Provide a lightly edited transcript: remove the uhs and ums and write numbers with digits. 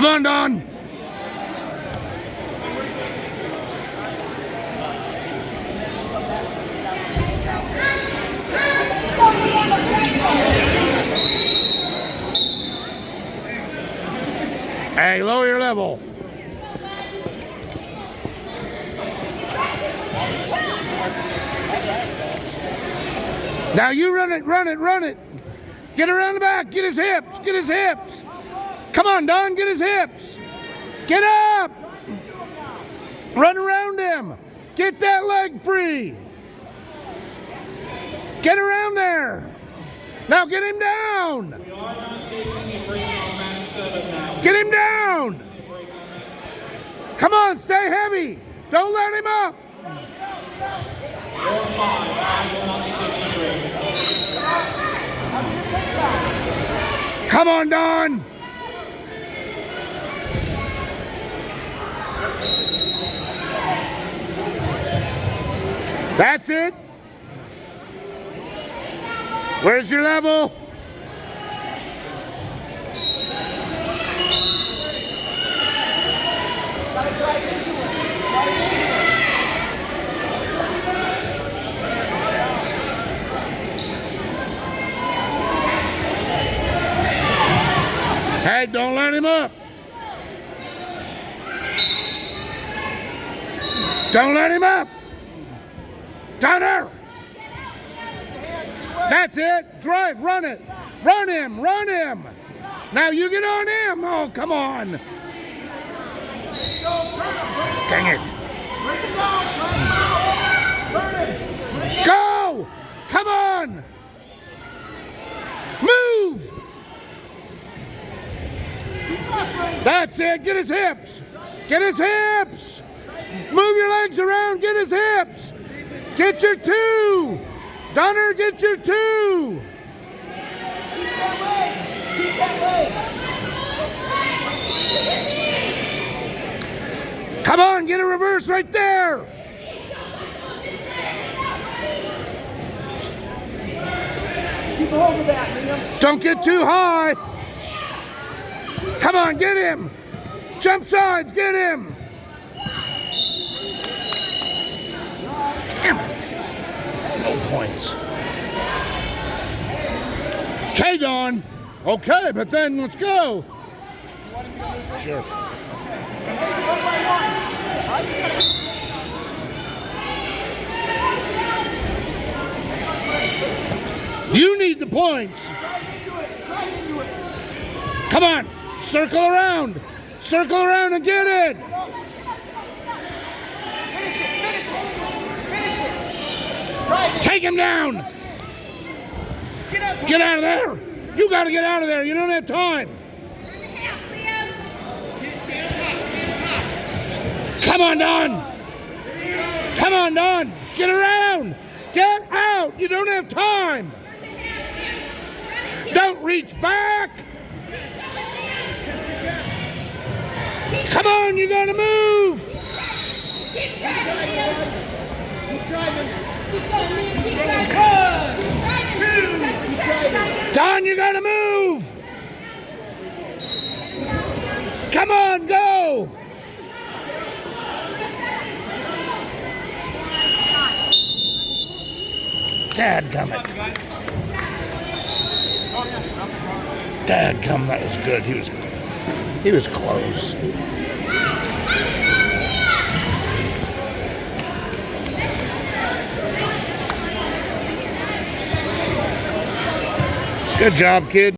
Come on, Don. Hey, lower your level. Now you run it, run it, run it. Get around the back, get his hips, get his hips. Come on, Don, get his hips. Get up. Run around him. Get that leg free. Get around there. Now get him down. Get him down. Come on, stay heavy. Don't let him up. Come on, Don. That's it. Where's your level? Hey, don't let him up. Don't let him up. Donner. That's it. Drive, run it. Run him, run him. Now you get on him. Oh, come on. Dang it. Go. Come on. Move. That's it. Get his hips. Get his hips. Move your legs around. Get his hips. Get your two. Donner, get your two. Keep that leg. Keep that leg. Come on, get a reverse right there. Keep a hold of that, Liam. Don't get too high. Come on, get him. Jump sides, get him. Damn it. No points. Okay, Don. Okay, but then let's go. Sure. You need the points. Come on. Circle around. Circle around and get it. Finish it. Finish it. Finish it. Take him down. Get out of there. You got to get out of there. You don't have time. Come on, Don. Come on, Don. Get around. Get out. You don't have time. Don't reach back. Come on, you got to move. Keep driving. Keep driving. Keep going, man. Keep driving. 1, 2. Don, you gotta move. Come on, go. Dadgummit. Dadgum, that was good. He was close. Good job, kid.